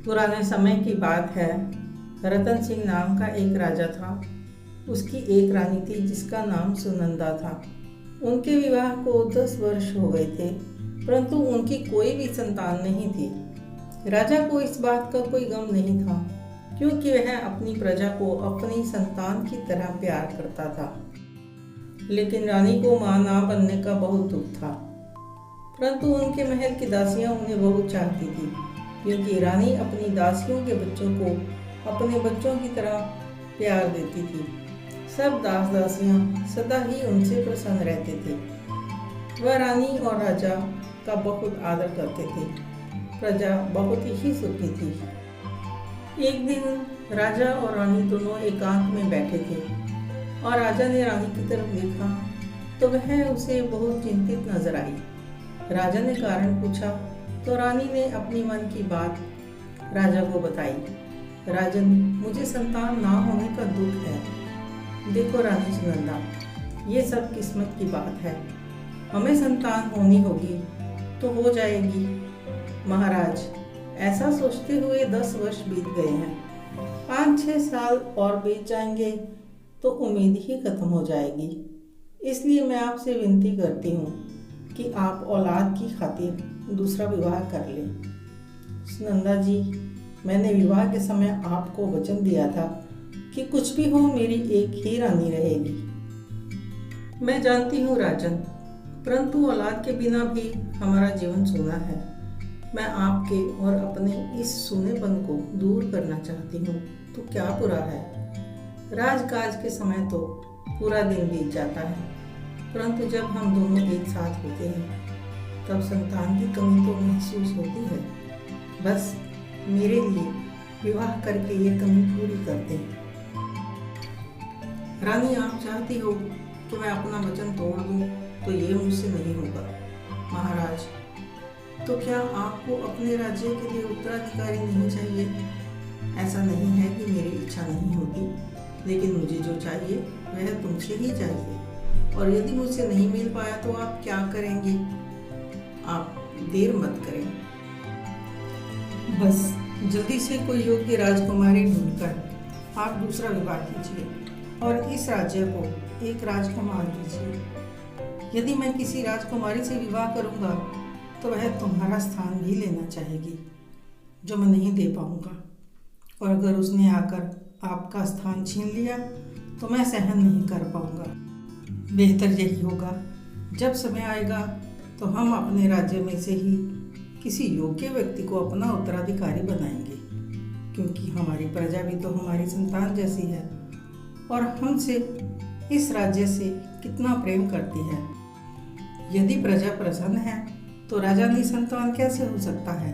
पुराने समय की बात है। रतन सिंह नाम का एक राजा था। उसकी एक रानी थी जिसका नाम सुनंदा था। उनके विवाह को 10 वर्ष हो गए थे, परंतु उनकी कोई भी संतान नहीं थी। राजा को इस बात का कोई गम नहीं था, क्योंकि वह अपनी प्रजा को अपनी संतान की तरह प्यार करता था। लेकिन रानी को मां ना बनने का बहुत दुख था, परंतु उनके महल की दासियां उन्हें बहुत चाहती थी, क्योंकि रानी अपनी दासियों के बच्चों को अपने बच्चों की तरह प्यार देती थी। सब दास दासियां सदा ही उनसे प्रसन्न रहते थे। वह रानी और राजा का बहुत आदर करते थे। प्रजा बहुत ही सुखी थी। एक दिन राजा और रानी दोनों एकांत में बैठे थे और राजा ने रानी की तरफ देखा तो वह उसे बहुत चिंतित नजर आई। राजा ने कारण पूछा तो रानी ने अपनी मन की बात राजा को बताई। राजन, मुझे संतान ना होने का दुख है। देखो रानी सुनंदा, ये सब किस्मत की बात है। हमें संतान होनी होगी तो हो जाएगी। महाराज, ऐसा सोचते हुए 10 वर्ष बीत गए हैं। 5-6 साल और बीत जाएंगे तो उम्मीद ही खत्म हो जाएगी। इसलिए मैं आपसे विनती करती हूँ कि आप औलाद की खातिर दूसरा विवाह कर लें। सुनंदा जी, मैंने विवाह के समय आपको वचन दिया था कि कुछ भी हो मेरी एक ही रानी रहेगी। मैं जानती हूँ राजन, परंतु औलाद के बिना भी हमारा जीवन सूना है। मैं आपके और अपने इस सूनेपन को दूर करना चाहती हूँ, तो क्या बुरा है। राजकाज के समय तो पूरा दिन बीत जाता है, परंतु जब हम दोनों एक साथ होते हैं तब संतान की कमी तो महसूस होती है। बस मेरे लिए विवाह करके ये कमी पूरी कर दें। रानी, आप चाहती हो कि मैं अपना वचन तोड़ दूं तो ये मुझसे नहीं होगा। महाराज, तो क्या आपको अपने राज्य के लिए उत्तराधिकारी नहीं चाहिए? ऐसा नहीं है कि मेरी इच्छा नहीं होती, लेकिन मुझे जो चाहिए वह तुमसे ही चाहिए। और यदि मुझसे नहीं मिल पाया तो आप क्या करेंगे? आप देर मत करें। बस जल्दी से कोई योग्य राजकुमारी ढूंढकर आप दूसरा विवाह कीजिए और इस राज्य को एक राजकुमार दीजिए। यदि मैं किसी राजकुमारी से विवाह करूंगा तो वह तुम्हारा स्थान भी लेना चाहेगी, जो मैं नहीं दे पाऊंगा। और अगर उसने आकर आपका स्थान छीन लिया तो मैं सहन नहीं कर पाऊंगा। बेहतर यही होगा, जब समय आएगा तो हम अपने राज्य में से ही किसी योग्य व्यक्ति को अपना उत्तराधिकारी बनाएंगे, क्योंकि हमारी प्रजा भी तो हमारी संतान जैसी है और हमसे इस राज्य से कितना प्रेम करती है। यदि प्रजा प्रसन्न है तो राजा निसंतान कैसे हो सकता है?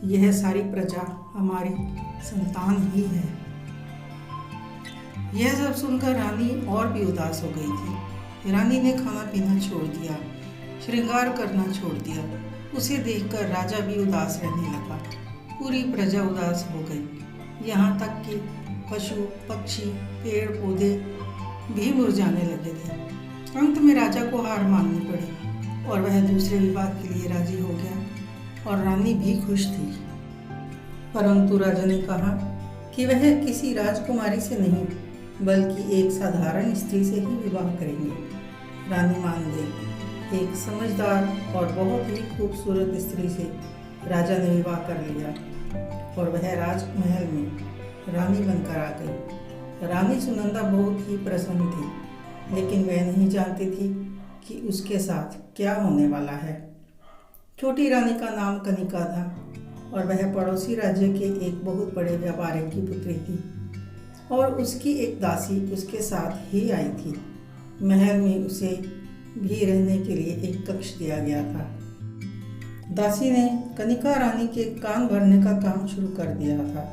यह सारी प्रजा हमारी संतान ही है। यह सब सुनकर रानी और भी उदास हो गई थी। रानी ने खाना पीना छोड़ दिया, श्रृंगार करना छोड़ दिया। उसे देखकर राजा भी उदास रहने लगा। पूरी प्रजा उदास हो गई, यहाँ तक कि पशु पक्षी पेड़ पौधे भी मुरझाने लगे थे। अंत में राजा को हार माननी पड़ी और वह दूसरे विवाह के लिए राजी हो गया और रानी भी खुश थी। परंतु राजा ने कहा कि वह किसी राजकुमारी से नहीं बल्कि एक साधारण स्त्री से ही विवाह करेंगे। रानी मान गई। एक समझदार और बहुत ही खूबसूरत स्त्री से राजा ने विवाह कर लिया और वह राजमहल में रानी बनकर आ गई। रानी सुनंदा बहुत ही प्रसन्न थी, लेकिन वह नहीं जानती थी कि उसके साथ क्या होने वाला है। छोटी रानी का नाम कनिका था और वह पड़ोसी राज्य के एक बहुत बड़े व्यापारी की पुत्री थी और उसकी एक दासी उसके साथ ही आई थी। महल में उसे भी रहने के लिए एक कक्ष दिया गया था। दासी ने कनिका रानी के कान भरने का काम शुरू कर दिया था।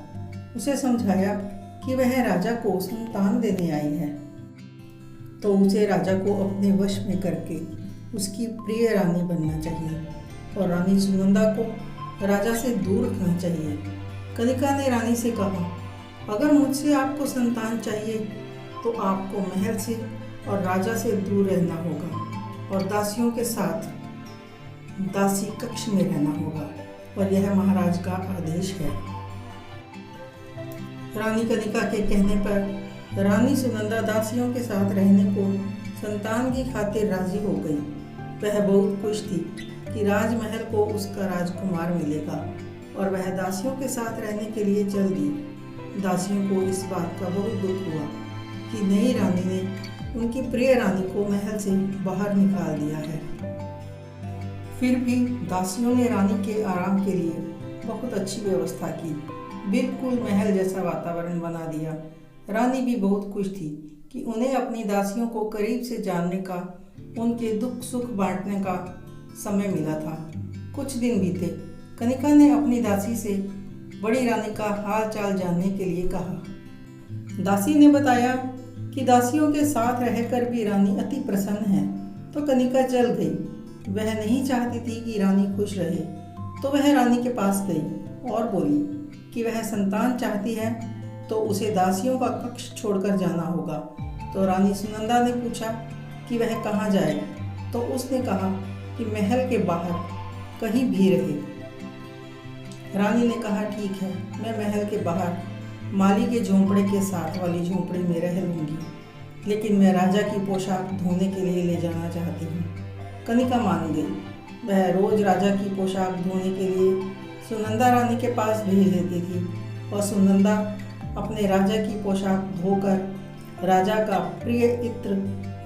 उसे समझाया कि वह राजा को संतान देने आई है, तो उसे राजा को अपने वश में करके उसकी प्रिय रानी बनना चाहिए और रानी सुनंदा को राजा से दूर रखना चाहिए। कनिका ने रानी से कहा, अगर मुझसे आपको संतान चाहिए तो आपको महल से और राजा से दूर रहना होगा और दासियों के साथ दासी कक्ष में रहना होगा और यह महाराज का आदेश है। रानी कनिका के कहने पर रानी सुनंदा दासियों के साथ रहने को संतान की खातिर राजी हो गई। वह बहुत खुश थी कि राजमहल को उसका राजकुमार मिलेगा और वह दासियों के साथ रहने के लिए चल दी। दासियों को इस बात का बहुत दुख हुआ कि नई रानी ने उनकी प्रिय रानी को महल से बाहर निकाल दिया है। फिर भी दासियों ने रानी के आराम के लिए बहुत अच्छी व्यवस्था की, बिल्कुल महल जैसा वातावरण बना दिया। रानी भी बहुत खुश थी कि उन्हें अपनी दासियों को करीब से जानने का, उनके दुख सुख बांटने का समय मिला था। कुछ दिन बीते। कनिका ने अपनी दासी से बड़ी रानी का हाल चाल जानने के लिए कहा। दासी ने बताया कि दासियों के साथ रहकर भी रानी अति प्रसन्न है। तो कनिका चल गई। वह नहीं चाहती थी कि रानी खुश रहे, तो वह रानी के पास गई और बोली कि वह संतान चाहती है तो उसे दासियों का कक्ष छोड़कर जाना होगा। तो रानी सुनंदा ने पूछा कि वह कहाँ जाए, तो उसने कहा कि महल के बाहर कहीं भी रहे। रानी ने कहा ठीक है, मैं महल के बाहर माली के झोंपड़े के साथ वाली झोंपड़ी में रह लूँगी, लेकिन मैं राजा की पोशाक धोने के लिए ले जाना चाहती हूँ। कनिका मान गई। वह रोज राजा की पोशाक धोने के लिए सुनंदा रानी के पास भेज देती थी और सुनंदा अपने राजा की पोशाक धोकर राजा का प्रिय इत्र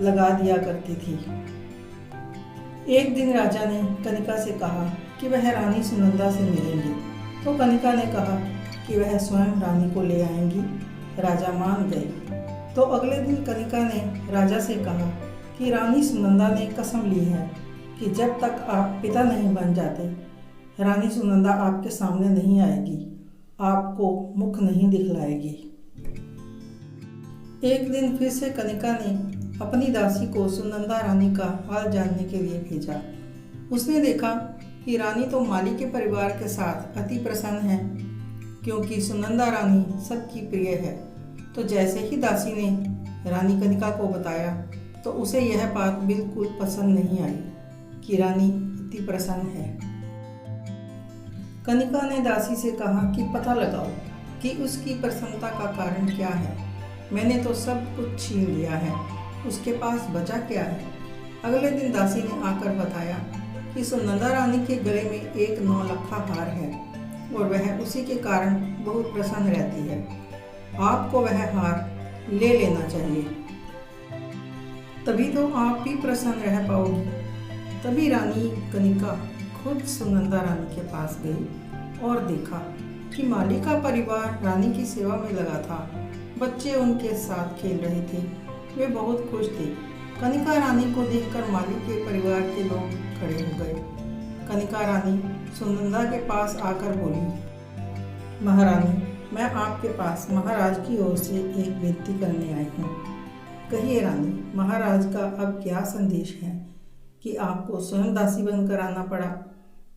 लगा दिया करती थी। एक दिन राजा ने कनिका से कहा कि वह रानी सुनंदा से मिलेंगे, तो कनिका ने कहा कि वह स्वयं रानी को ले आएंगी। राजा मान गए। तो अगले दिन कनिका ने राजा से कहा कि रानी सुनंदा ने कसम ली है कि जब तक आप पिता नहीं बन जाते, रानी सुनंदा आपके सामने नहीं आएगी, आपको मुख नहीं दिखलाएगी। एक दिन फिर से कनिका ने अपनी दासी को सुनंदा रानी का हाल जानने के लिए भेजा। उसने देखा कि रानी तो माली के परिवार के साथ अति प्रसन्न है, क्योंकि सुनंदा रानी सबकी प्रिय है। तो जैसे ही दासी ने रानी कनिका को बताया, तो उसे यह बात बिल्कुल पसंद नहीं आई कि रानी अति प्रसन्न है। कनिका ने दासी से कहा कि पता लगाओ कि उसकी प्रसन्नता का कारण क्या है। मैंने तो सब कुछ छीन लिया है, उसके पास बचा क्या है। अगले दिन दासी ने आकर बताया कि सुनंदा रानी के गले में एक 9 लखा हार है और वह उसी के कारण बहुत प्रसन्न रहती है। आपको वह हार ले लेना चाहिए, तभी तो आप भी प्रसन्न रह पाओगी। तभी रानी कनिका खुद सुनंदा रानी के पास गई और देखा कि माली का परिवार रानी की सेवा में लगा था। बच्चे उनके साथ खेल रहे थे। वे बहुत खुश थे। कनिका रानी को देखकर माली के परिवार के लोग खड़े हो गए। कनिका रानी सुनंदा के पास आकर बोली, महारानी, मैं आपके पास महाराज की ओर से एक विनती करने आई हूँ। कहिए रानी, महाराज का अब क्या संदेश है कि आपको स्वयं दासी बनकर आना पड़ा।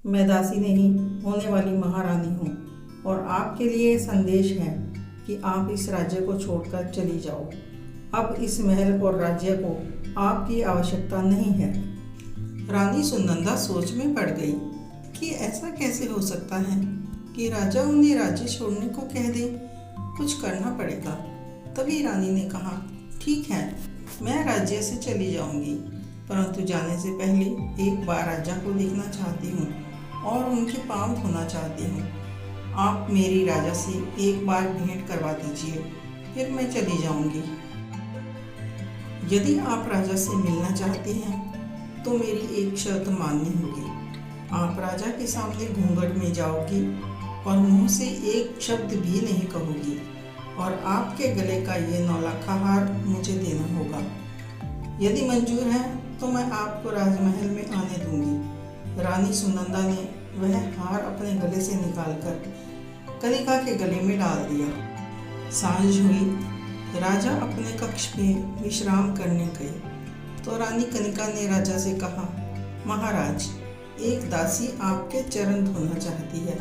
मैं दासी नहीं, होने वाली महारानी हूँ और आपके लिए संदेश है कि आप इस राज्य को छोड़कर चली जाओ। अब इस महल और राज्य को आपकी आवश्यकता नहीं है। रानी सुनंदा सोच में पड़ गई कि ऐसा कैसे हो सकता है कि राजा उन्हें राज्य छोड़ने को कह दे। कुछ करना पड़ेगा। तभी रानी ने कहा, ठीक है, मैं राज्य से चली जाऊंगी, परंतु जाने से पहले एक बार राजा को देखना चाहती हूँ और उनके पांव धोना चाहती हूँ। आप मेरी राजा से एक बार भेंट करवा दीजिए, फिर मैं चली जाऊंगी। यदि आप राजा से मिलना चाहते हैं तो मेरी एक शर्त माननी होगी। आप राजा के सामने घूंघट में जाओगी और मुंह से एक शब्द भी नहीं कहोगी और आपके गले का ये 9 लखा हार मुझे देना होगा। यदि मंजूर है तो मैं आपको राजमहल में आने दूंगी। रानी सुनंदा ने वह हार अपने गले से निकालकर कनिका के गले में डाल दिया। सांझ हुई। राजा अपने कक्ष में विश्राम करने गए तो रानी कनिका ने राजा से कहा, महाराज, एक दासी आपके चरण धोना चाहती है।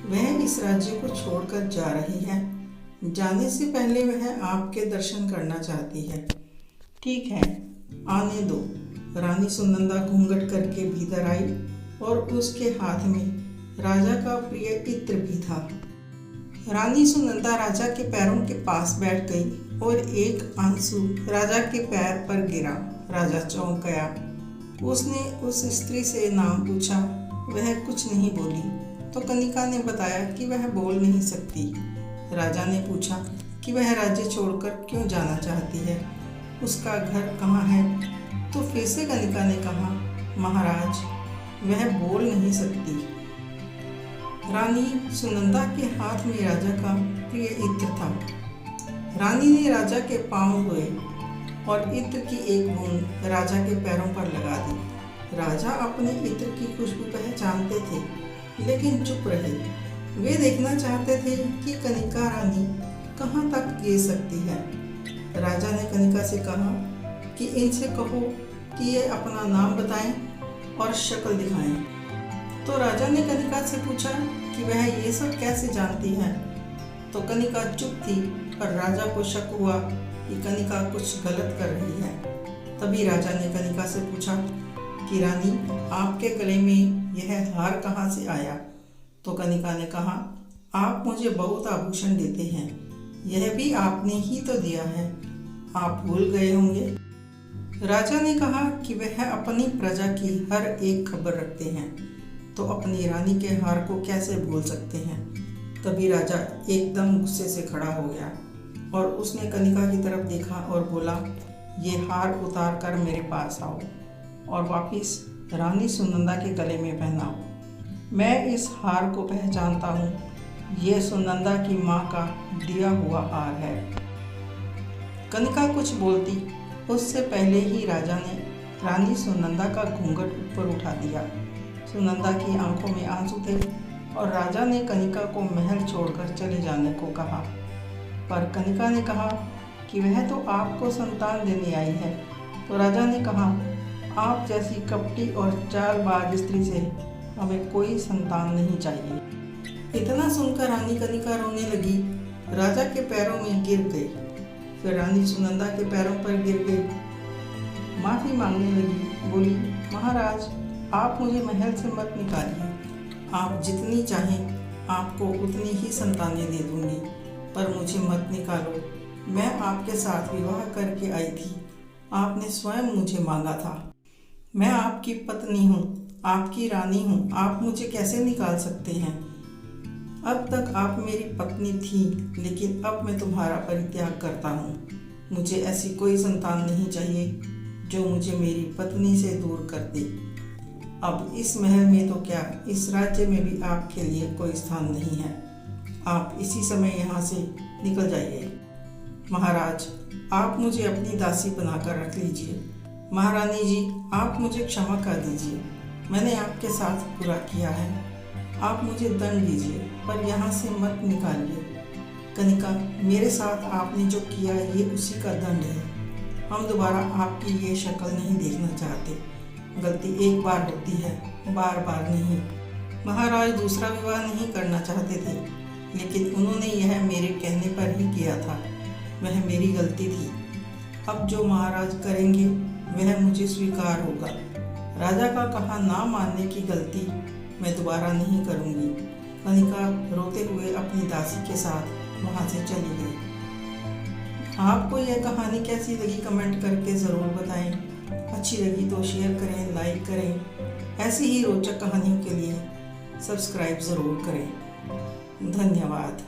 वह इस राज्य को छोड़कर जा रही है। जाने से पहले वह आपके दर्शन करना चाहती है। ठीक है, आने दो। रानी सुनंदा घूंघट करके भीतर आई और उसके हाथ में राजा का प्रिय इत्र भी था। रानी सुनंदा राजा के पैरों के पास बैठ गई और एक आंसू राजा के पैर पर गिरा। राजा चौंक गया। उसने उस स्त्री से नाम पूछा। वह कुछ नहीं बोली तो कनिका ने बताया कि वह बोल नहीं सकती। राजा ने पूछा कि वह राज्य छोड़कर क्यों जाना चाहती है, उसका घर कहाँ है। तो फिर से कनिका ने कहा, महाराज वह बोल नहीं सकती। रानी सुनंदा के हाथ में राजा का प्रिय इत्र था। रानी ने राजा के पांव धोए और इत्र की एक बूंद राजा के पैरों पर लगा दी। राजा अपने इत्र की खुशबू पहचानते थे लेकिन चुप रहे। वे देखना चाहते थे कि कनिका रानी कहाँ तक गिर सकती है। राजा ने कनिका से कहा कि इनसे कहो कि ये अपना नाम बताएं और शक्ल दिखाएं। तो राजा ने कनिका से पूछा कि वह ये सब कैसे जानती है। तो कनिका चुप थी, पर राजा को शक हुआ कि कनिका कुछ गलत कर रही है। तभी राजा ने कनिका से पूछा कि रानी, आपके गले में यह हार कहाँ से आया। तो कनिका ने कहा, आप मुझे बहुत आभूषण देते हैं, यह भी आपने ही तो दिया है, आप भूल गए होंगे। राजा ने कहा कि वह अपनी प्रजा की हर एक खबर रखते हैं, तो अपनी रानी के हार को कैसे भूल सकते हैं। तभी राजा एकदम गुस्से से खड़ा हो गया और उसने कनिका की तरफ देखा और बोला, ये हार उतार कर मेरे पास आओ और वापिस रानी सुनंदा के गले में पहनाओ। मैं इस हार को पहचानता हूँ, ये सुनंदा की माँ का दिया हुआ हार है। कनिका कुछ बोलती उससे पहले ही राजा ने रानी सुनंदा का घूंघट ऊपर उठा दिया। सुनंदा की आंखों में आंसू थे और राजा ने कनिका को महल छोड़कर चले जाने को कहा। पर कनिका ने कहा कि वह तो आपको संतान देने आई है। तो राजा ने कहा, आप जैसी कपटी और चालबाज स्त्री से हमें कोई संतान नहीं चाहिए। इतना सुनकर रानी कनिका रोने लगी, राजा के पैरों में गिर गई। फिर रानी सुनंदा के पैरों पर गिर गई, माफ़ी मांगने लगी। बोली, महाराज आप मुझे महल से मत निकालिए, आप जितनी चाहें आपको उतनी ही संतानें दे दूंगी, पर मुझे मत निकालो। मैं आपके साथ विवाह करके आई थी, आपने स्वयं मुझे मांगा था। मैं आपकी पत्नी हूँ, आपकी रानी हूँ, आप मुझे कैसे निकाल सकते हैं। अब तक आप मेरी पत्नी थी, लेकिन अब मैं तुम्हारा परित्याग करता हूँ। मुझे ऐसी कोई संतान नहीं चाहिए जो मुझे मेरी पत्नी से दूर कर दे। अब इस महल में तो क्या, इस राज्य में भी आपके लिए कोई स्थान नहीं है। आप इसी समय यहाँ से निकल जाइए। महाराज आप मुझे अपनी दासी बनाकर रख लीजिए। महारानी जी आप मुझे क्षमा कर दीजिए, मैंने आपके साथ बुरा किया है, आप मुझे दंड दीजिए, पर यहाँ से मत निकालिए। कनिका, मेरे साथ आपने जो किया ये उसी का दंड है। हम दोबारा आपकी ये शक्ल नहीं देखना चाहते। गलती एक बार होती है, बार बार नहीं। महाराज दूसरा विवाह नहीं करना चाहते थे, लेकिन उन्होंने यह मेरे कहने पर ही किया था। वह मेरी गलती थी। अब जो महाराज करेंगे वह मुझे स्वीकार होगा। राजा का कहा ना मानने की गलती मैं दोबारा नहीं करूँगी। कनिका रोते हुए अपनी दासी के साथ वहाँ से चली गई। आपको यह कहानी कैसी लगी कमेंट करके ज़रूर बताएं। अच्छी लगी तो शेयर करें, लाइक करें। ऐसी ही रोचक कहानियों के लिए सब्सक्राइब ज़रूर करें। धन्यवाद।